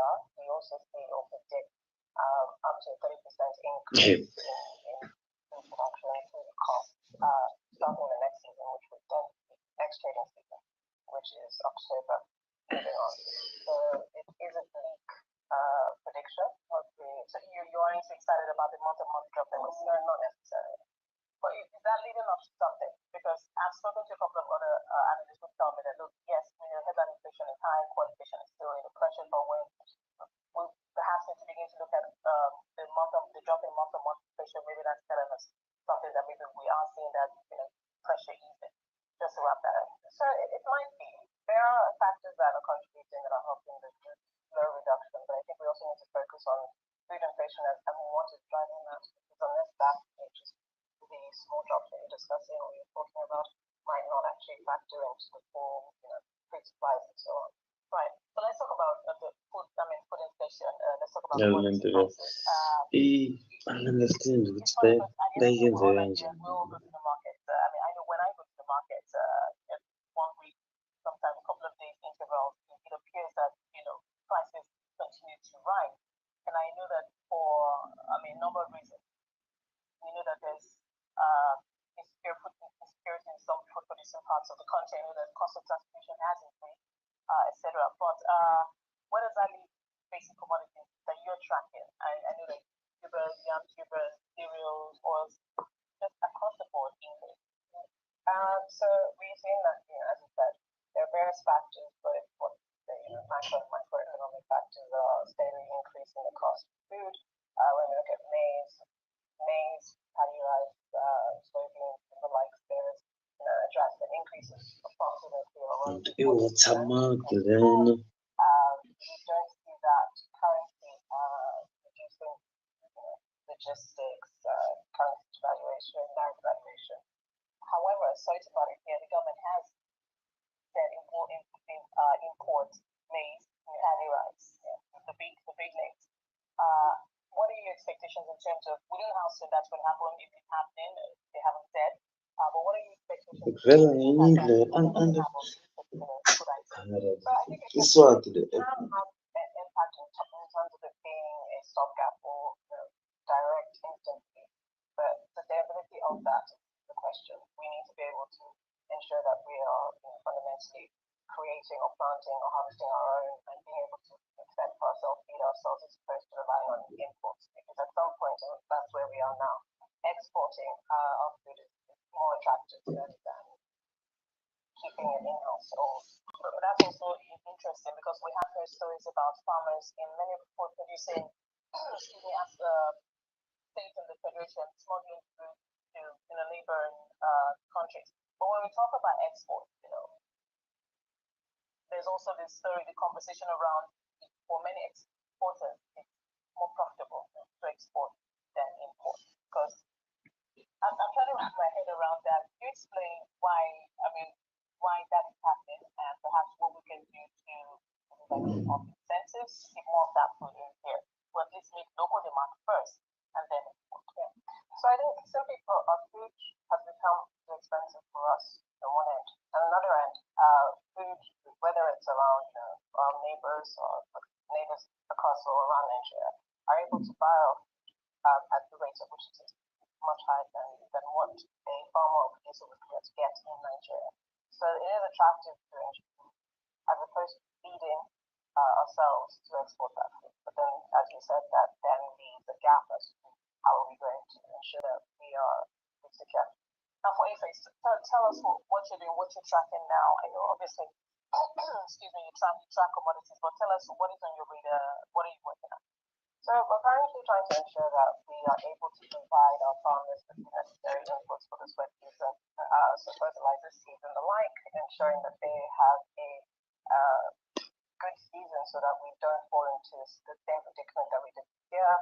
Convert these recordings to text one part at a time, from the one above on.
data, we also see or predict up to a 30% increase in food production and food costs starting the next season, which would then be next trading season, which is October moving on. So it is a bleak prediction. So you aren't excited about the month-to-month drop that was not necessarily. But is that leading up to something? Because I've spoken to a couple of other analysts who tell me that, look, yes, headline inflation is high, core inflation is still in the pressure, but when we perhaps need to begin to look at the drop in month-to-month inflation, maybe that's telling us something that maybe we are seeing that pressure easing. Just to wrap that up. So it might be. There are factors that are contributing that are helping the low reduction, but I think we also need to focus on food inflation as what is driving that. Because unless that changes, the small drops that you're discussing or you're talking about might not actually factor into the full, food supplies and so on. Right. So let's talk about the food inflation. Let's talk about commodity prices. I understand what's that. They can say We'll go to the market. I know when I go to the market, 1 week, sometimes a couple of days intervals, it appears that prices continue to rise, and I know that for a number of reasons. We know that there's insecurity in some food producing parts of the country. I know that cost of transportation has increased, etc. But where does that leave basic commodities that you're tracking? I know that tubers, yam tubers, cereals, oils, just across the board increase. So we're seeing that, as you said, there are various factors, but what the macroeconomic factors are steadily increasing the cost of food. When we look at maize, paddy rice, soybeans, and the likes, there's drastic increases approximately around. it was a market. We don't see that currency reducing logistics, currency valuation, market valuation. However, sorry about it here, the government has said it will import maize and paddy rice, the big names. What are your expectations in terms of, we don't know how soon that's going to happen, if it's happening, they haven't said, but what are your expectations? Well, in England, and it's what the Have an impact in terms of it being a stopgap or direct instantly, but the durability of that is the question. We need to be able to ensure that we are fundamentally creating or planting or harvesting our own and being able to fend for ourselves, feed ourselves, as opposed to relying on imports. Because at some point, that's where we are now. Exporting our food is more attractive than keeping it in-house. But that's also interesting because we have heard stories about farmers in many food producing, as the states and the federation smuggling food to neighboring countries. But when we talk about export, there's also this story, the conversation around, for many exporters, it's more profitable to export than import. Because I'm trying to wrap my head around that. You explain why that is happening, and perhaps what we can do to more incentives, keep more of that food in here. Well, this meet local demand first, and then import. So I think simply our food has become too expensive for us on one end. On another end, food, whether it's around our neighbors or neighbors across or around Nigeria, are able to buy at the rate at which it is much higher than what a farmer or producer would get in Nigeria. So it is attractive to as opposed to feeding ourselves to export that food. But then, as you said, that then leaves a gap as to how are we going to ensure that we are secure. Now, for Apex, tell us what you're doing, what you're tracking now. I know, obviously, you track commodities, but tell us what is on your radar, what are you working on? So we're currently trying to ensure that we are able to provide our farmers with the necessary inputs for this wet season, so fertilizer seeds and the like, ensuring that they have a good season so that we don't fall into the same predicament that we did this year,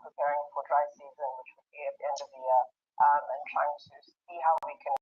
preparing for dry season, which will be at the end of the year, and trying to see how we can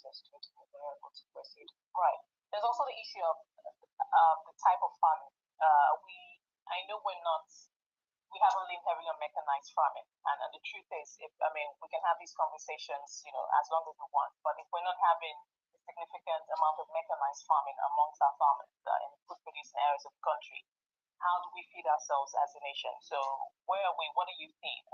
access to it, they're able to proceed. Right. There's also the issue of the type of farming. I know we haven't leaned heavily on mechanized farming, and the truth is, we can have these conversations, as long as we want, but if we're not having a significant amount of mechanized farming amongst our farmers in food producing areas of the country, how do we feed ourselves as a nation? So where are we? What do you think,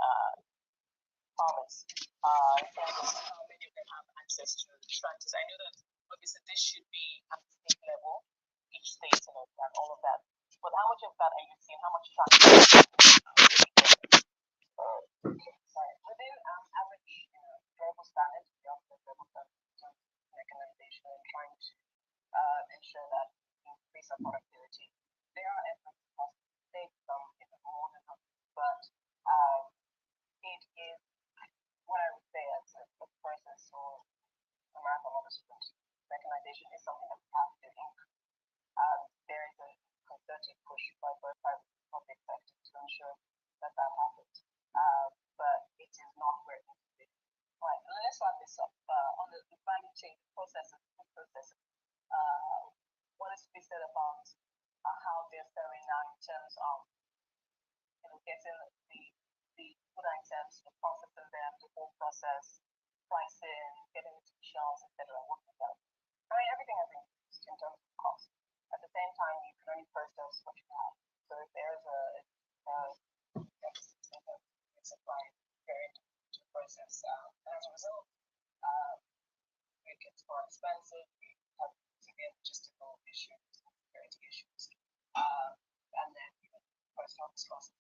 farmers, in terms of how many of them have access to tractors? I know that obviously this should be at the state level, each state, and all of that. But how much of that are you seeing? How much tractors? Sorry. Within average global standards, we often global standards in terms of mechanization and trying to ensure that we increase our productivity. There are efforts across the state, some even more than others, but it is what I would say as a process or a marathon or a sprint. Mechanization is something that we have to increase. There is a concerted push by both private and public sector to ensure that that happens. But it is not where it needs to be. Right, let's wrap this up. On the value chain processes, food processes, what is to be said about how they're faring now in terms of getting the food items, the processing them, the whole process, pricing, getting it to the shelves, etc. Working out. Everything has increased in terms of cost. At the same time, you can only process what you have. So if there's a deficit in supply, very difficult to process. As a result, it gets more expensive. We have severe logistical issues, security issues, and then post office costs.